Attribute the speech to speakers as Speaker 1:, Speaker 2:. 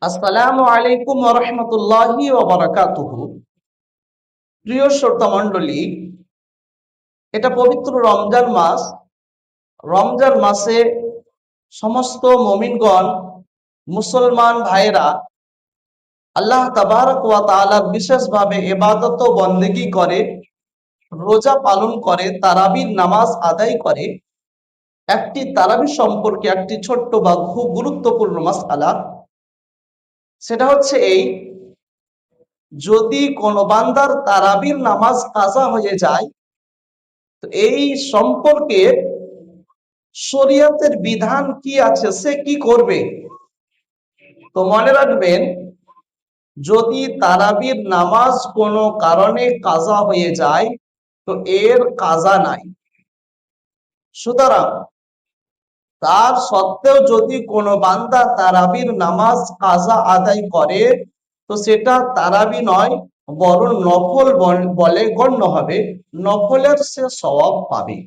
Speaker 1: আসসালামু আলাইকুম ওয়া রাহমাতুল্লাহি ওয়া বারাকাতুহু। প্রিয় শ্রোতা মণ্ডলী, এটা পবিত্র রমজান মাস। রমজান মাসে সমস্ত মুমিনগণ, মুসলমান ভাইরা আল্লাহ তাবারক ওয়া তাআলার বিশেষভাবে ইবাদত ও বন্দেগী করে, রোজা পালন করে, তারাবির নামাজ আদায় করে। একটি তারাবি সম্পর্কে একটি ছোট্ট বা খুব গুরুত্বপূর্ণ মাসআলা, সেটা হচ্ছে এই: যদি কোনো বান্দার তারাবির নামাজ কাজা হয়ে যায়, তো এই সম্পর্কে শরীয়তের বিধান কি আছে, সে কি করবে? তো মনে রাখবেন, যদি তারাবির নামাজ কোনো কারণে কাজা হয়ে যায়, তো এর কাজা নাই। সুতরাং তার সত্ত্বেও যদি কোনো বান্দা তারাবির নামাজ কাজা আদায় করে, তো সেটা তারাবি নয়, বরং নফল বলে গণ্য হবে। নফলের সে সওয়াব পাবে।